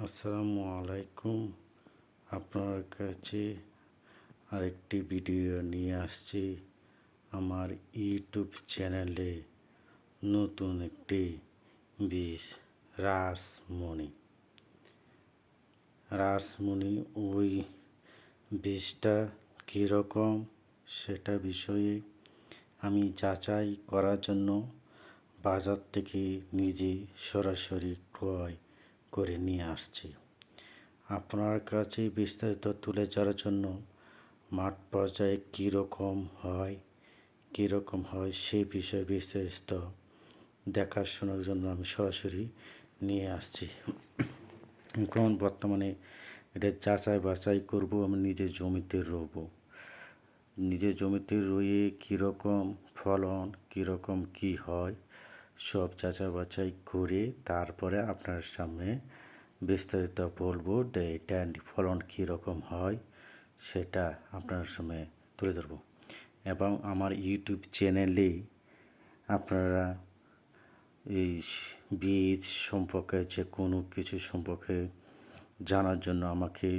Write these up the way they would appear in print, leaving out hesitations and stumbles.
আসসালামু আলাইকুম। আপনার কাছে আরেকটি ভিডিও নিয়ে আসছি। আমার ইউটিউব চ্যানেলে নতুন একটি বীজ রাসমণি। ওই বীজটা কীরকম সেটা বিষয়ে আমি যাচাই করার জন্য বাজার থেকে নিজে সরাসরি ক্রয় করে নিয়ে আসছি। আপনার কাছে বিস্তারিত তুলে ধরার জন্য মাঠ পর্যায়ে কীরকম হয় সেই বিষয়ে বিস্তারিত দেখাশোনার জন্য আমি সরাসরি নিয়ে আসছি। এখন বর্তমানে এটা যাচাই বাছাই করব, আমি নিজের জমিতে নিজের জমিতে রয়ে কীরকম ফলন, কীরকম কী হয় সব যাচাই বাছাই করে তারপরে আপনার সামনে বিস্তারিত বলবো যে এটা ফলন কীরকম হয় সেটা আপনার সামনে তুলে ধরবো। এবং আমার ইউটিউব চ্যানেলে আপনারা এই বীজ সম্পর্কে যে কোনো কিছু সম্পর্কে জানার জন্য আমাকে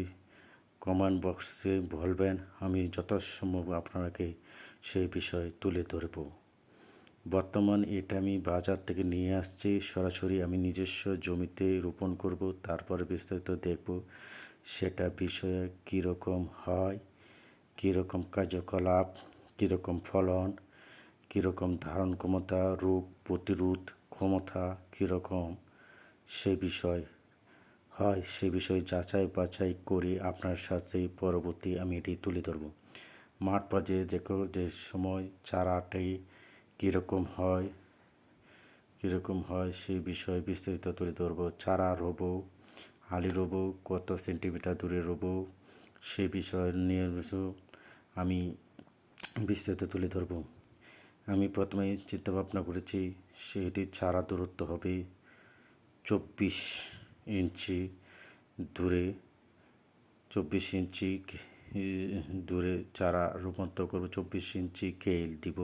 কমেন্ট বক্সে বলবেন, আমি যথাসম্ভব আপনাকে সেই বিষয় তুলে ধরব। বর্তমান এটা আমি বাজার থেকে নিয়ে আসছি, সরাসরি আমি নিজস্ব জমিতে রোপণ করব, তারপরে বিস্তারিত দেখব সেটা বিষয়ে কীরকম হয়, কীরকম কার্যকলাপ, কীরকম ফলন, কীরকম ধারণ ক্ষমতা, রোগ প্রতিরোধ ক্ষমতা কীরকম সে বিষয় হয়, সে বিষয়ে যাচাই বাছাই করে আপনার সাথে পরবর্তী আমি এটি তুলে ধরব। মাঠ পর্যায়ে যে সময় চারাটি কীরকম হয় সেই বিষয়ে বিস্তারিত তুলে ধরব। চারা রোবো, আলি রোবো, কত সেন্টিমিটার দূরে রোবো সেই বিষয় নিয়ে আমি বিস্তারিত তুলে ধরব। আমি প্রথমে চিন্তাভাবনা করেছি সেটির চারা দূরত্ব হবে 24 ইঞ্চি দূরে, 24 ইঞ্চি দূরে চারা রূপান্তর করব। 24 ইঞ্চি কেল দিব,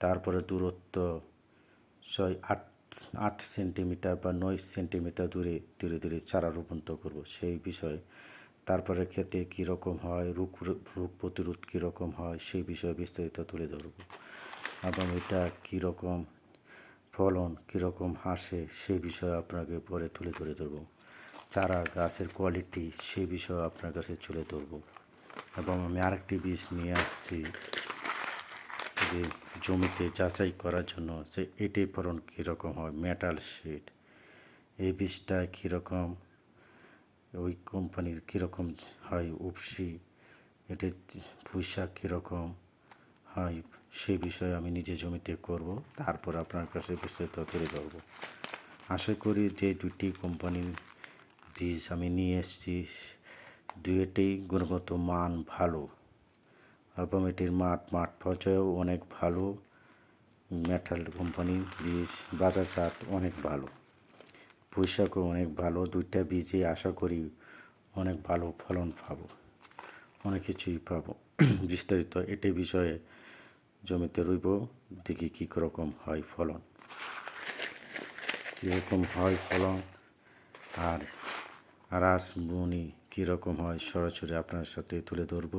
তারপরে দূরত্ব 8 সেন্টিমিটার বা 9 সেন্টিমিটার দূরে ধীরে ধীরে চারা রূপান্তর করব সেই বিষয়ে। তারপরে খেতে কীরকম হয়, রোগ প্রতিরোধ কীরকম হয় সেই বিষয়ে বিস্তারিত তুলে ধরব। এবং এটা কীরকম ফলন, কীরকম আসে সেই বিষয়ে আপনাকে পরে তুলে ধরব। চারা গাছের কোয়ালিটি সে বিষয়ে আপনার কাছে তুলে ধরব। এবং আমি আরেকটি বীজ নিয়ে আসছি যে জমিতে যাচাই করার জন্য যে এটির ফলন কীরকম হয়, মেটাল শিট। এই বীজটা কীরকম, ওই কোম্পানির কীরকম হয়, উপসি এটির পুঁইশাক কীরকম হয় সে বিষয়ে আমি নিজে জমিতে করব, তারপর আপনার কাছে বিস্তারিত তুলে ধরব। আশা করি যে দুটি কোম্পানির বীজ আমি নিয়ে এসেছি দুইটাই গুণগত মান ভালো এবং এটির মাঠ পর্যায়েও অনেক ভালো। মেটাল কোম্পানির বীজ বাজারজাত অনেক ভালো, পুঁইশাকও অনেক ভালো। দুইটা বীজে আশা করি অনেক ভালো ফলন পাবো, অনেক কিছুই পাবো। বিস্তারিত এটি বিষয়ে জমিতে রইব, দেখি কীরকম হয় ফলন, আর রাসমণি কীরকম হয় সরাসরি আপনার সাথে তুলে ধরব।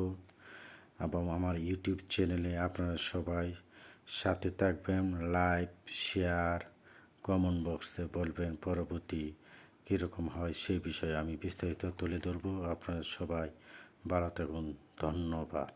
এবং আমার ইউটিউব চ্যানেলে আপনারা সবাই সাথে থাকবেন, লাইক, শেয়ার, কমেন্ট বক্সে বলবেন পরবর্তী কীরকম হয় সেই বিষয়ে আমি বিস্তারিত তুলে ধরব। আপনারা সবাই ভালো থাকুন, ধন্যবাদ।